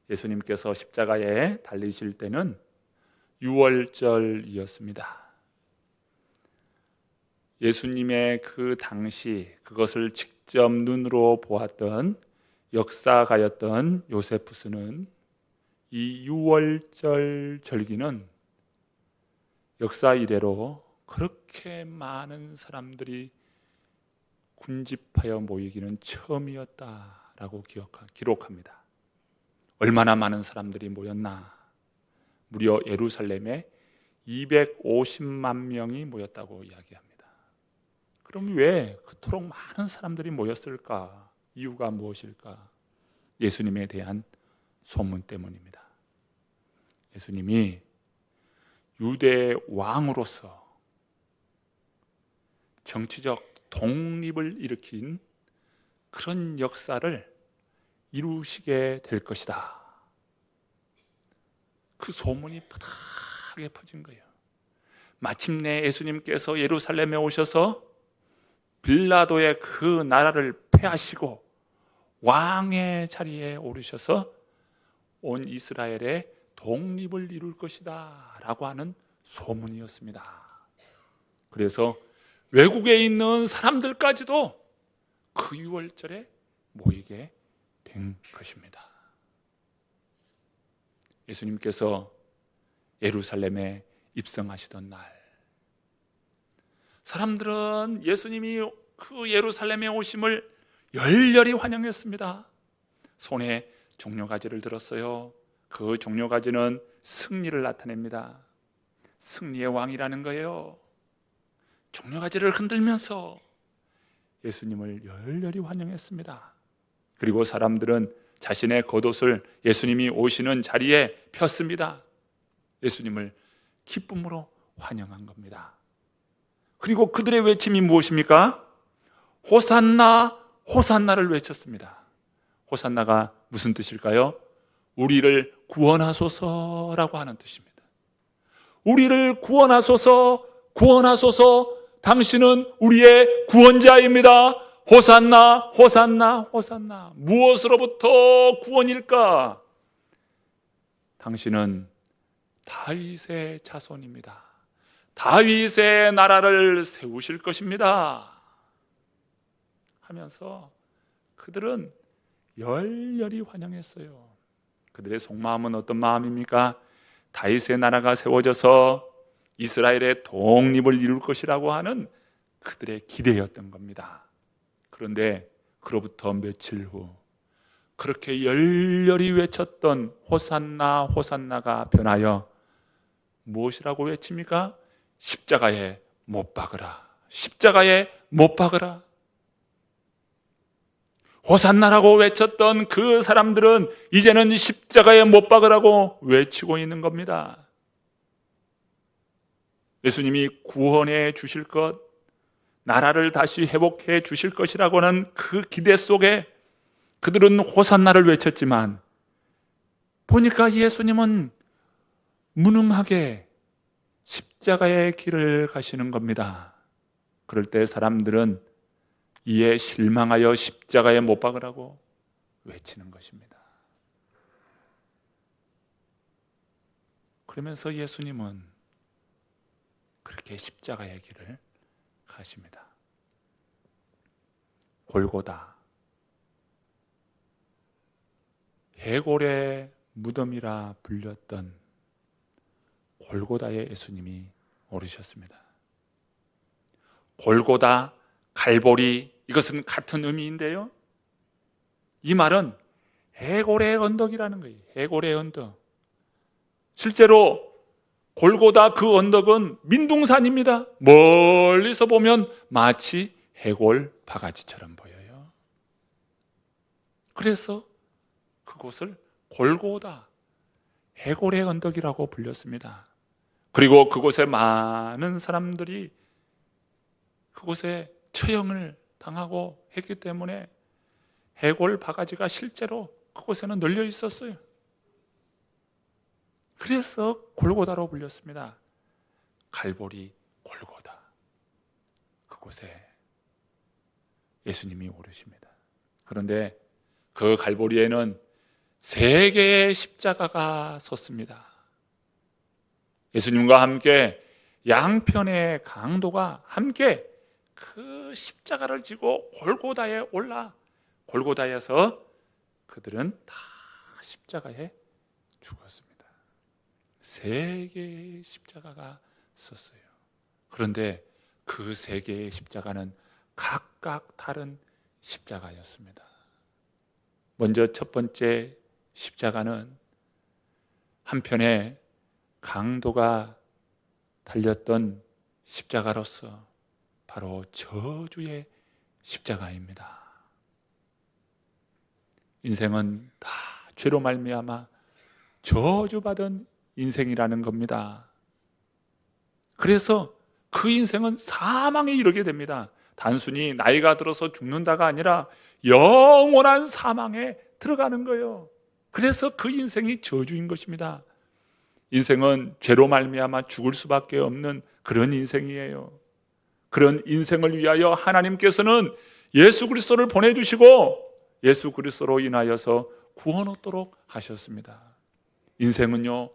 예수님께서 십자가에 달리실 때는 유월절이었습니다. 예수님의 그 당시 그것을 직접 눈으로 보았던 역사가였던 요세푸스는 이 유월절 절기는 역사 이래로 그렇게 많은 사람들이 군집하여 모이기는 처음이었다라고 기록합니다. 얼마나 많은 사람들이 모였나? 무려 예루살렘에 250만 명이 모였다고 이야기합니다. 그럼 왜 그토록 많은 사람들이 모였을까? 이유가 무엇일까? 예수님에 대한 소문 때문입니다. 예수님이 유대 왕으로서 정치적 독립을 일으킨 그런 역사를 이루시게 될 것이다. 그 소문이 뻔하게 퍼진 거예요. 마침내 예수님께서 예루살렘에 오셔서 빌라도의 그 나라를 패하시고 왕의 자리에 오르셔서 온 이스라엘의 독립을 이룰 것이다 라고 하는 소문이었습니다. 그래서 외국에 있는 사람들까지도 그 유월절에 모이게 된 것입니다. 예수님께서 예루살렘에 입성하시던 날, 사람들은 예수님이 그 예루살렘에 오심을 열렬히 환영했습니다. 손에 종려가지를 들었어요. 그 종려가지는 승리를 나타냅니다. 승리의 왕이라는 거예요. 종려가지를 흔들면서 예수님을 열렬히 환영했습니다. 그리고 사람들은 자신의 겉옷을 예수님이 오시는 자리에 폈습니다. 예수님을 기쁨으로 환영한 겁니다. 그리고 그들의 외침이 무엇입니까? 호산나, 호산나를 외쳤습니다. 호산나가 무슨 뜻일까요? 우리를 구원하소서라고 하는 뜻입니다. 우리를 구원하소서, 구원하소서, 당신은 우리의 구원자입니다. 호산나, 호산나, 호산나. 무엇으로부터 구원일까? 당신은 다윗의 자손입니다. 다윗의 나라를 세우실 것입니다. 하면서 그들은 열렬히 환영했어요. 그들의 속마음은 어떤 마음입니까? 다윗의 나라가 세워져서 이스라엘의 독립을 이룰 것이라고 하는 그들의 기대였던 겁니다. 그런데 그로부터 며칠 후 그렇게 열렬히 외쳤던 호산나, 호산나가 변하여 무엇이라고 외칩니까? 십자가에 못 박으라, 십자가에 못 박으라. 호산나라고 외쳤던 그 사람들은 이제는 십자가에 못 박으라고 외치고 있는 겁니다. 예수님이 구원해 주실 것, 나라를 다시 회복해 주실 것이라고 하는 그 기대 속에 그들은 호산나를 외쳤지만 보니까 예수님은 무능하게 십자가의 길을 가시는 겁니다. 그럴 때 사람들은 이에 실망하여 십자가에 못 박으라고 외치는 것입니다. 그러면서 예수님은 그렇게 십자가의 길을 가십니다. 골고다, 해골의 무덤이라 불렸던 골고다에 예수님이 오르셨습니다. 골고다, 갈보리, 이것은 같은 의미인데요, 이 말은 해골의 언덕이라는 거예요. 해골의 언덕. 실제로 골고다 그 언덕은 민둥산입니다. 멀리서 보면 마치 해골 바가지처럼 보여요. 그래서 그곳을 골고다, 해골의 언덕이라고 불렸습니다. 그리고 그곳에 많은 사람들이 그곳에 처형을 당하고 했기 때문에 해골 바가지가 실제로 그곳에는 널려 있었어요. 그래서 골고다로 불렸습니다. 갈보리 골고다, 그곳에 예수님이 오르십니다. 그런데 그 갈보리에는 세 개의 십자가가 섰습니다. 예수님과 함께 양편의 강도가 함께 그 십자가를 지고 골고다에 올라 골고다에서 그들은 다 십자가에 죽었습니다. 세 개의 십자가가 섰어요. 그런데 그 세 개의 십자가는 각각 다른 십자가였습니다. 먼저 첫 번째 십자가는 한편에 강도가 달렸던 십자가로서 바로 저주의 십자가입니다. 인생은 다 죄로 말미암아 저주받은 인생이라는 겁니다. 그래서 그 인생은 사망에 이르게 됩니다. 단순히 나이가 들어서 죽는다가 아니라 영원한 사망에 들어가는 거예요. 그래서 그 인생이 저주인 것입니다. 인생은 죄로 말미암아 죽을 수밖에 없는 그런 인생이에요. 그런 인생을 위하여 하나님께서는 예수 그리스도를 보내주시고 예수 그리스도로 인하여서 구원 얻도록 하셨습니다. 인생은요,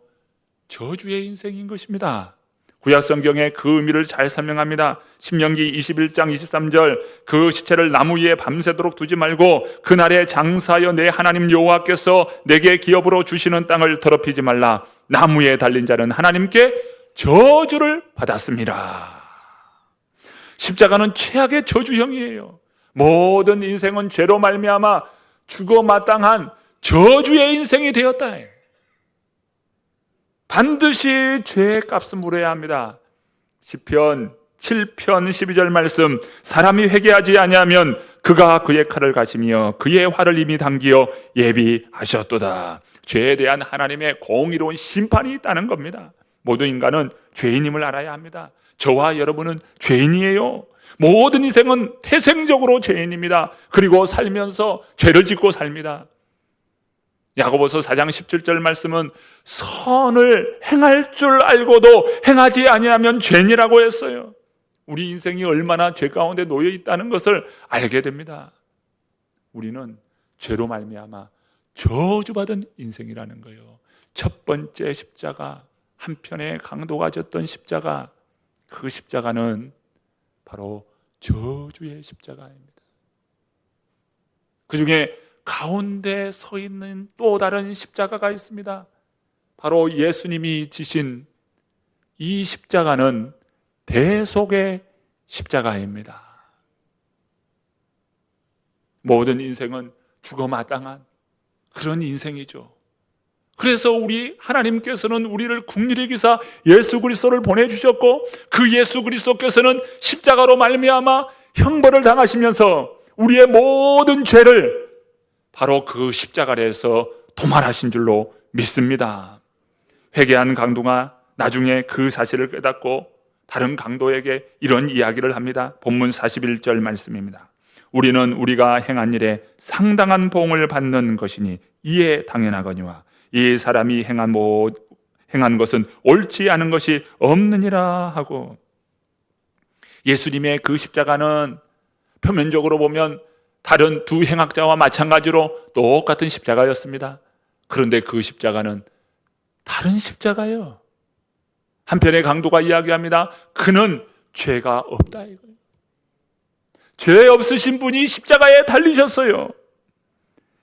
저주의 인생인 것입니다. 구약성경에 그 의미를 잘 설명합니다. 신명기 21장 23절, 그 시체를 나무 위에 밤새도록 두지 말고 그날에 장사하여 내 하나님 여호와께서 내게 기업으로 주시는 땅을 더럽히지 말라. 나무에 달린 자는 하나님께 저주를 받았습니다. 십자가는 최악의 저주형이에요. 모든 인생은 죄로 말미암아 죽어 마땅한 저주의 인생이 되었다. 반드시 죄의 값을 물어야 합니다. 시편 7편 12절 말씀, 사람이 회개하지 아니하면 그가 그의 칼을 가시며 그의 활을 이미 당기어 예비하셨도다. 죄에 대한 하나님의 공의로운 심판이 있다는 겁니다. 모든 인간은 죄인임을 알아야 합니다. 저와 여러분은 죄인이에요. 모든 인생은 태생적으로 죄인입니다. 그리고 살면서 죄를 짓고 삽니다. 야고보서 4장 17절 말씀은 선을 행할 줄 알고도 행하지 아니하면 죄니라고 했어요. 우리 인생이 얼마나 죄 가운데 놓여 있다는 것을 알게 됩니다. 우리는 죄로 말미암아 저주받은 인생이라는 거예요. 첫 번째 십자가, 한편의 강도가 졌던 십자가, 그 십자가는 바로 저주의 십자가입니다. 그 중에 가운데 서 있는 또 다른 십자가가 있습니다. 바로 예수님이 지신 이 십자가는 대속의 십자가입니다. 모든 인생은 죽어 마땅한 그런 인생이죠. 그래서 우리 하나님께서는 우리를 국리를 기사 예수 그리스도를 보내주셨고, 그 예수 그리스도께서는 십자가로 말미암아 형벌을 당하시면서 우리의 모든 죄를 바로 그 십자가 아래에서 도말하신 줄로 믿습니다. 회개한 강도가 나중에 그 사실을 깨닫고 다른 강도에게 이런 이야기를 합니다. 본문 41절 말씀입니다. 우리는 우리가 행한 일에 상당한 보응을 받는 것이니 이에 당연하거니와 이 사람이 행한 것은 옳지 않은 것이 없느니라 하고, 예수님의 그 십자가는 표면적으로 보면 다른 두 행악자와 마찬가지로 똑같은 십자가였습니다. 그런데 그 십자가는 다른 십자가예요. 한편의 강도가 이야기합니다. 그는 죄가 없다 이거예요. 죄 없으신 분이 십자가에 달리셨어요.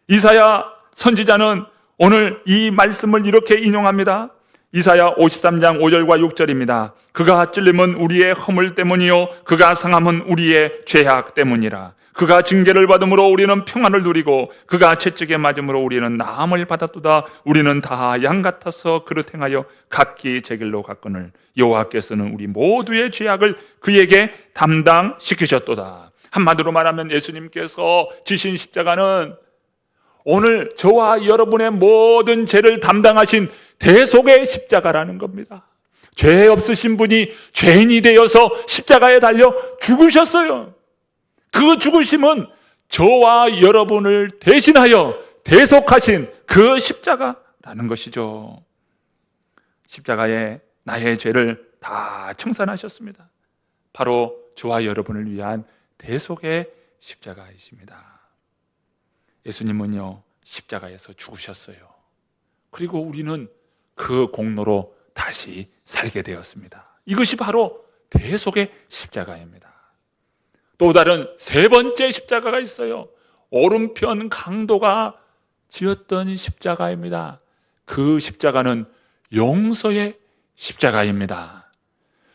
이사야 선지자는 오늘 이 말씀을 이렇게 인용합니다. 이사야 53장 5절과 6절입니다. 그가 찔림은 우리의 허물 때문이요 그가 상함은 우리의 죄악 때문이라. 그가 징계를 받음으로 우리는 평안을 누리고 그가 채찍에 맞음으로 우리는 나음을 받았도다. 우리는 다 양 같아서 그릇 행하여 각기 제 길로 갔거늘 여호와께서는 우리 모두의 죄악을 그에게 담당시키셨도다. 한마디로 말하면 예수님께서 지신 십자가는 오늘 저와 여러분의 모든 죄를 담당하신 대속의 십자가라는 겁니다. 죄 없으신 분이 죄인이 되어서 십자가에 달려 죽으셨어요. 그 죽으심은 저와 여러분을 대신하여 대속하신 그 십자가라는 것이죠. 십자가에 나의 죄를 다 청산하셨습니다. 바로 저와 여러분을 위한 대속의 십자가이십니다. 예수님은요, 십자가에서 죽으셨어요. 그리고 우리는 그 공로로 다시 살게 되었습니다. 이것이 바로 대속의 십자가입니다. 또 다른 세 번째 십자가가 있어요. 오른편 강도가 지었던 십자가입니다. 그 십자가는 용서의 십자가입니다.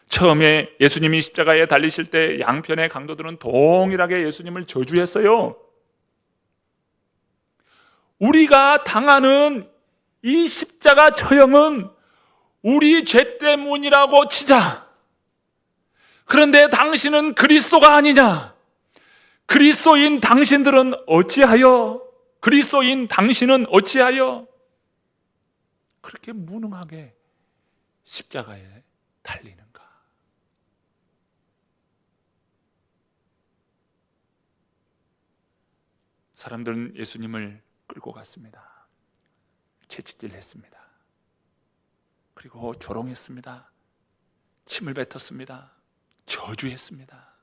처음에 예수님이 십자가에 달리실 때 양편의 강도들은 동일하게 예수님을 저주했어요. 우리가 당하는 이 십자가 처형은 우리 죄 때문이라고 치자. 그런데 당신은 그리스도가 아니냐? 그리스도인 당신은 어찌하여 그렇게 무능하게 십자가에 달리는가? 사람들은 예수님을 끌고 갔습니다. 채찍질했습니다. 그리고 조롱했습니다. 침을 뱉었습니다. 저주했습니다.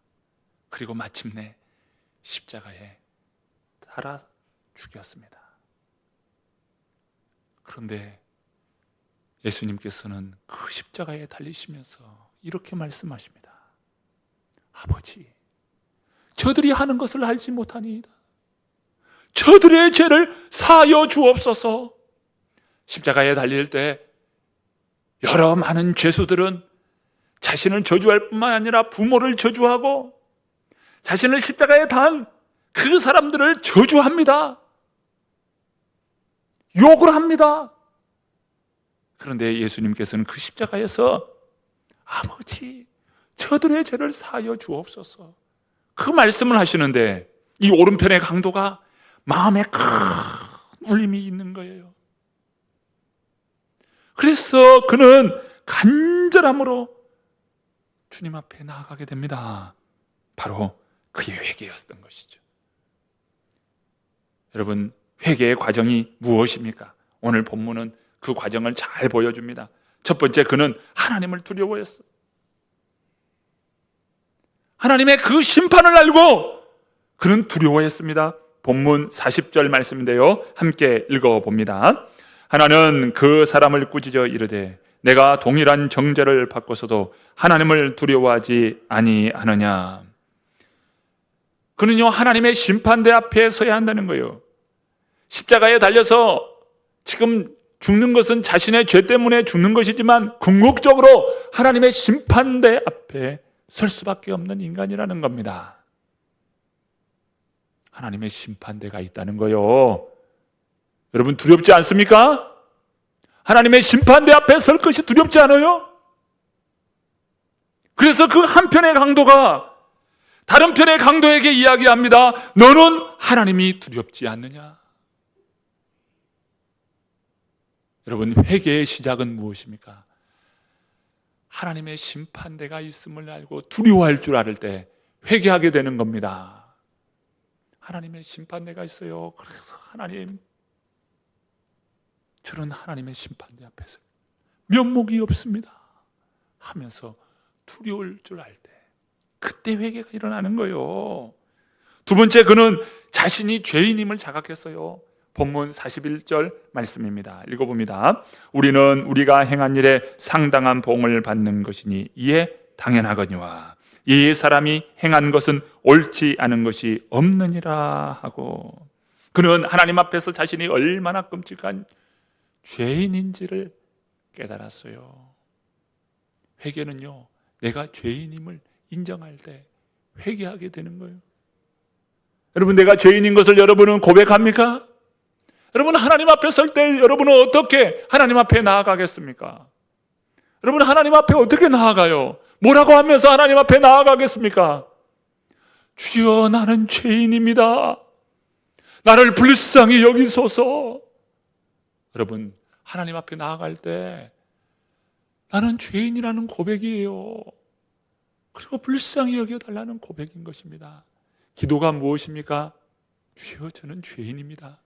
그리고 마침내 십자가에 달아 죽였습니다. 그런데 예수님께서는 그 십자가에 달리시면서 이렇게 말씀하십니다. 아버지, 저들이 하는 것을 알지 못하니이다. 저들의 죄를 사하여 주옵소서. 십자가에 달릴 때 여러 많은 죄수들은 자신을 저주할 뿐만 아니라 부모를 저주하고 자신을 십자가에 단 그 사람들을 저주합니다. 욕을 합니다. 그런데 예수님께서는 그 십자가에서 아버지, 저들의 죄를 사하여 주옵소서, 그 말씀을 하시는데 이 오른편의 강도가 마음에 큰 울림이 있는 거예요. 그래서 그는 간절함으로 주님 앞에 나아가게 됩니다. 바로 그의 회개였던 것이죠. 여러분, 회개의 과정이 무엇입니까? 오늘 본문은 그 과정을 잘 보여줍니다. 첫 번째, 그는 하나님을 두려워했어. 하나님의 그 심판을 알고 그는 두려워했습니다. 본문 40절 말씀인데요, 함께 읽어봅니다. 하나는 그 사람을 꾸짖어 이르되 내가 동일한 정죄를 받고서도 하나님을 두려워하지 아니하느냐. 그는요, 하나님의 심판대 앞에 서야 한다는 거예요. 십자가에 달려서 지금 죽는 것은 자신의 죄 때문에 죽는 것이지만 궁극적으로 하나님의 심판대 앞에 설 수밖에 없는 인간이라는 겁니다. 하나님의 심판대가 있다는 거요. 여러분, 두렵지 않습니까? 하나님의 심판대 앞에 설 것이 두렵지 않아요? 그래서 그 한편의 강도가 다른 편의 강도에게 이야기합니다. 너는 하나님이 두렵지 않느냐? 여러분, 회개의 시작은 무엇입니까? 하나님의 심판대가 있음을 알고 두려워할 줄 알을 때 회개하게 되는 겁니다. 하나님의 심판대가 있어요. 그래서 하나님, 저는 하나님의 심판대 앞에서 면목이 없습니다 하면서 두려울 줄 알 때 그때 회개가 일어나는 거예요. 두 번째, 그는 자신이 죄인임을 자각했어요. 본문 41절 말씀입니다. 읽어봅니다. 우리는 우리가 행한 일에 상당한 봉을 받는 것이니 이에 당연하거니와 이 사람이 행한 것은 옳지 않은 것이 없느니라 하고, 그는 하나님 앞에서 자신이 얼마나 끔찍한 죄인인지를 깨달았어요. 회개는요, 내가 죄인임을 인정할 때 회개하게 되는 거예요. 여러분, 내가 죄인인 것을 여러분은 고백합니까? 여러분, 하나님 앞에 설 때 여러분은 어떻게 하나님 앞에 나아가겠습니까? 여러분, 하나님 앞에 어떻게 나아가요? 뭐라고 하면서 하나님 앞에 나아가겠습니까? 주여, 나는 죄인입니다. 나를 불쌍히 여기소서. 여러분, 하나님 앞에 나아갈 때 나는 죄인이라는 고백이에요. 그리고 불쌍히 여겨달라는 고백인 것입니다. 기도가 무엇입니까? 주여, 저는 죄인입니다.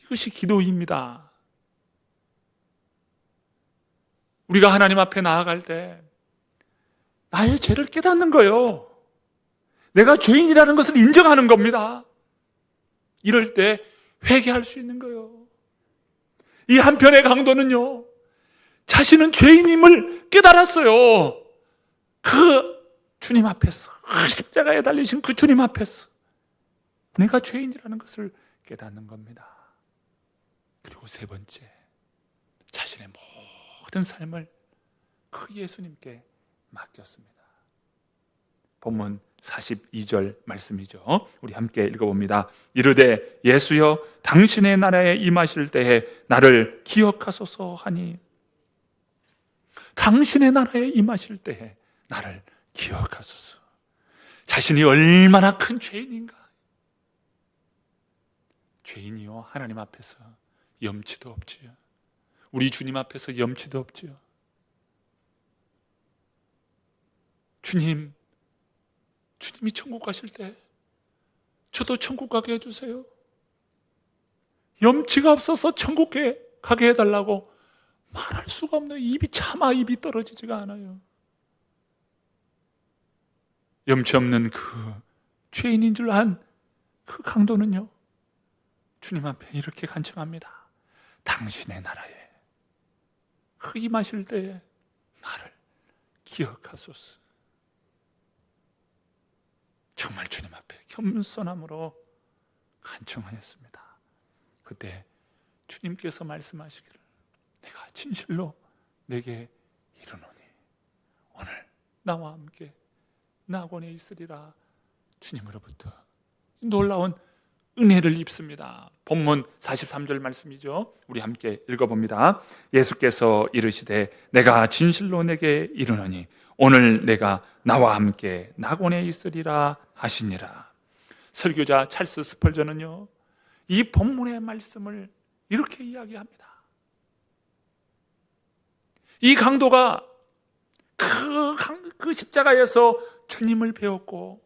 이것이 기도입니다. 우리가 하나님 앞에 나아갈 때 나의 죄를 깨닫는 거예요. 내가 죄인이라는 것을 인정하는 겁니다. 이럴 때 회개할 수 있는 거예요. 이 한편의 강도는요, 자신은 죄인임을 깨달았어요. 그 주님 앞에서, 십자가에 달리신 그 주님 앞에서 내가 죄인이라는 것을 깨닫는 겁니다. 그리고 세 번째, 자신의 모든 삶을 그 예수님께 맡겼습니다. 본문 42절 말씀이죠. 우리 함께 읽어봅니다. 이르되 예수여 당신의 나라에 임하실 때에 나를 기억하소서 하니, 당신의 나라에 임하실 때에 나를 기억하소서. 자신이 얼마나 큰 죄인인가. 죄인이요, 하나님 앞에서 염치도 없지요. 우리 주님 앞에서 염치도 없지요. 주님이 천국 가실 때 저도 천국 가게 해주세요. 염치가 없어서 천국에 가게 해달라고 말할 수가 없네요. 입이 떨어지지가 않아요. 염치 없는 그 죄인인 줄 안 그 강도는요, 주님 앞에 이렇게 간청합니다. 당신의 나라에 그 임하실 때에 나를 기억하소서. 정말 주님 앞에 겸손함으로 간청하였습니다. 그때 주님께서 말씀하시기를 내가 진실로 내게 이르노니 오늘 나와 함께 낙원에 있으리라. 주님으로부터 놀라운 은혜를 입습니다. 본문 43절 말씀이죠. 우리 함께 읽어봅니다. 예수께서 이르시되 내가 진실로 내게 이르노니 오늘 내가 나와 함께 낙원에 있으리라 하시니라. 설교자 찰스 스펄전은요, 이 본문의 말씀을 이렇게 이야기합니다. 이 강도가 그 십자가에서 주님을 배웠고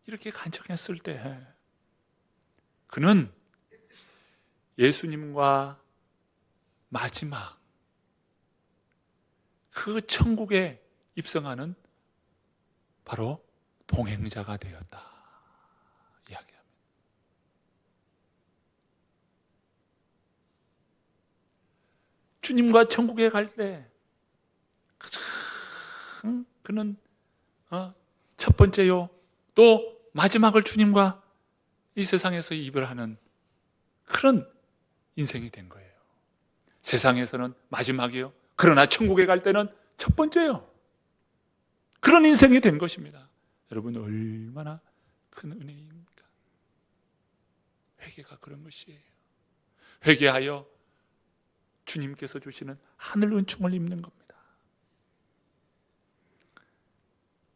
이렇게 간청했을 때 그는 예수님과 마지막 그 천국에 입성하는 바로 동행자가 되었다 이야기합니다. 주님과 천국에 갈 때 그는 첫 번째요, 또 마지막을 주님과 이 세상에서 이별하는 그런 인생이 된 거예요. 세상에서는 마지막이요, 그러나 천국에 갈 때는 첫 번째요. 그런 인생이 된 것입니다. 여러분, 얼마나 큰 은혜입니까? 회개가 그런 것이에요. 회개하여 주님께서 주시는 하늘 은총을 입는 겁니다.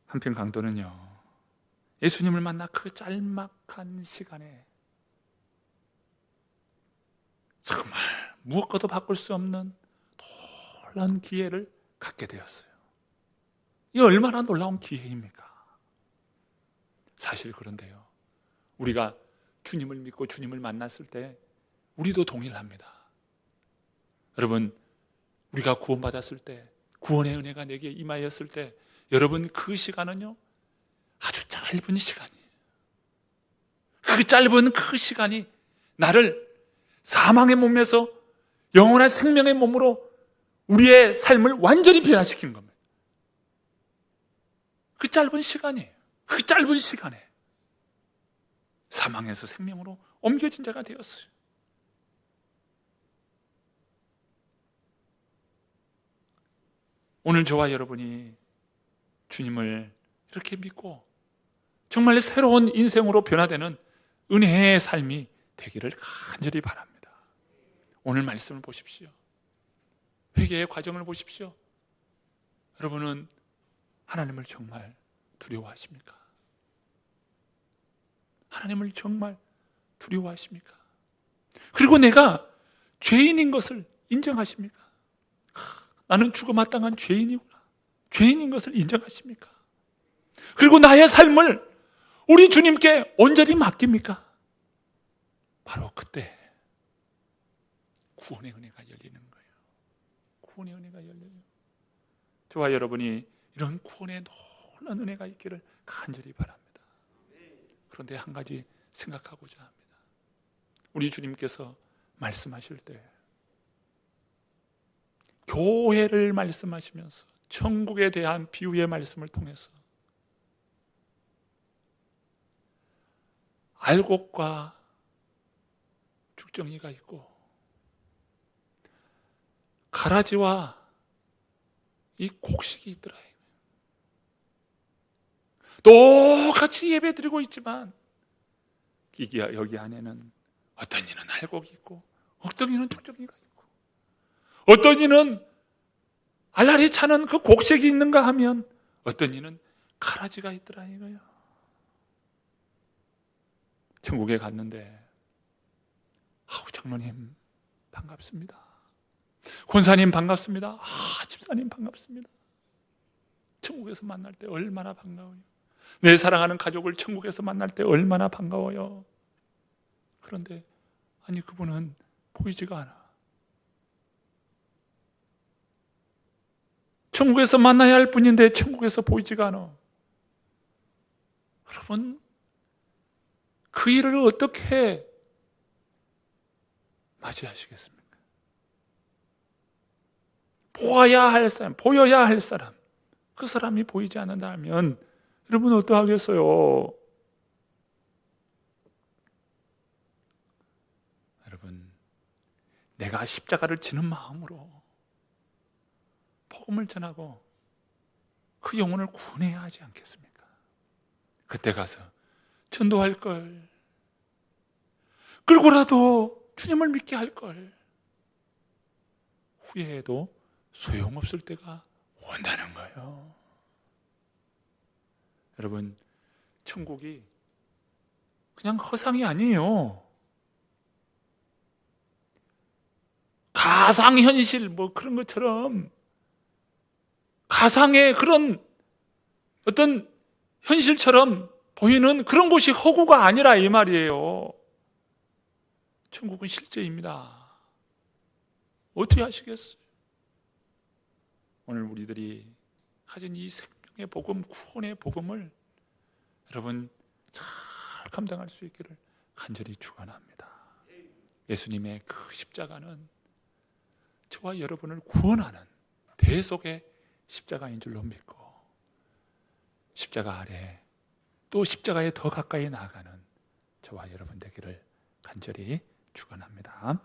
한편 강도는요, 예수님을 만나 그 짤막한 시간에 정말 무엇과도 바꿀 수 없는 놀라운 기회를 갖게 되었어요. 이 얼마나 놀라운 기회입니까? 사실 그런데요, 우리가 주님을 믿고 주님을 만났을 때 우리도 동일합니다. 여러분, 우리가 구원받았을 때, 구원의 은혜가 내게 임하였을 때, 여러분 그 시간은요 아주 짧은 시간이에요. 그 짧은 그 시간이 나를 사망의 몸에서 영원한 생명의 몸으로 우리의 삶을 완전히 변화시킨 겁니다. 그 짧은 시간이에요. 그 짧은 시간에 사망에서 생명으로 옮겨진 자가 되었어요. 오늘 저와 여러분이 주님을 이렇게 믿고 정말 새로운 인생으로 변화되는 은혜의 삶이 되기를 간절히 바랍니다. 오늘 말씀을 보십시오. 회개의 과정을 보십시오. 여러분은 하나님을 정말 두려워하십니까? 하나님을 정말 두려워하십니까? 그리고 내가 죄인인 것을 인정하십니까? 나는 죽어마땅한 죄인이구나, 죄인인 것을 인정하십니까? 그리고 나의 삶을 우리 주님께 온전히 맡깁니까? 바로 그때 구원의 은혜가 열리는 거예요. 구원의 은혜가 열려요. 저와 여러분이 이런 구원의 놀라운 은혜가 있기를 간절히 바랍니다. 그런데 한 가지 생각하고자 합니다. 우리 주님께서 말씀하실 때 교회를 말씀하시면서 천국에 대한 비유의 말씀을 통해서 알곡과 죽정이가 있고 가라지와 이 곡식이 있더라. 똑같이 예배드리고 있지만 여기 안에는 어떤 이는 알곡이 있고 어떤 이는 죽정이가 있고 어떤 이는 알알이 차는 그 곡식이 있는가 하면 어떤 이는 가라지가 있더라 이거예요. 천국에 갔는데 장로님 반갑습니다. 권사님 반갑습니다. 집사님 반갑습니다. 천국에서 만날 때 얼마나 반가워요. 내 사랑하는 가족을 천국에서 만날 때 얼마나 반가워요. 그런데 아니 그분은 보이지가 않아. 천국에서 만나야 할 분인데 천국에서 보이지가 않아. 여러분, 그 일을 어떻게 맞이하시겠습니까? 보아야 할 사람, 보여야 할 사람, 그 사람이 보이지 않는다면 여러분 어떡하겠어요? 여러분, 내가 십자가를 지는 마음으로 복음을 전하고 그 영혼을 구원해야 하지 않겠습니까? 그때 가서 전도할 걸, 끌고라도 주님을 믿게 할 걸, 후회해도 소용없을 때가 온다는 거예요. 여러분, 천국이 그냥 허상이 아니에요. 가상현실 뭐 그런 것처럼 가상의 그런 어떤 현실처럼 보이는 그런 곳이 허구가 아니라 이 말이에요. 천국은 실제입니다. 어떻게 하시겠어요? 오늘 우리들이 가진 이 생명의 복음, 구원의 복음을 여러분 잘 감당할 수 있기를 간절히 축원합니다. 예수님의 그 십자가는 저와 여러분을 구원하는 대속의 십자가인 줄로 믿고 십자가 아래 또 십자가에 더 가까이 나아가는 저와 여러분 되기를 간절히 축원합니다.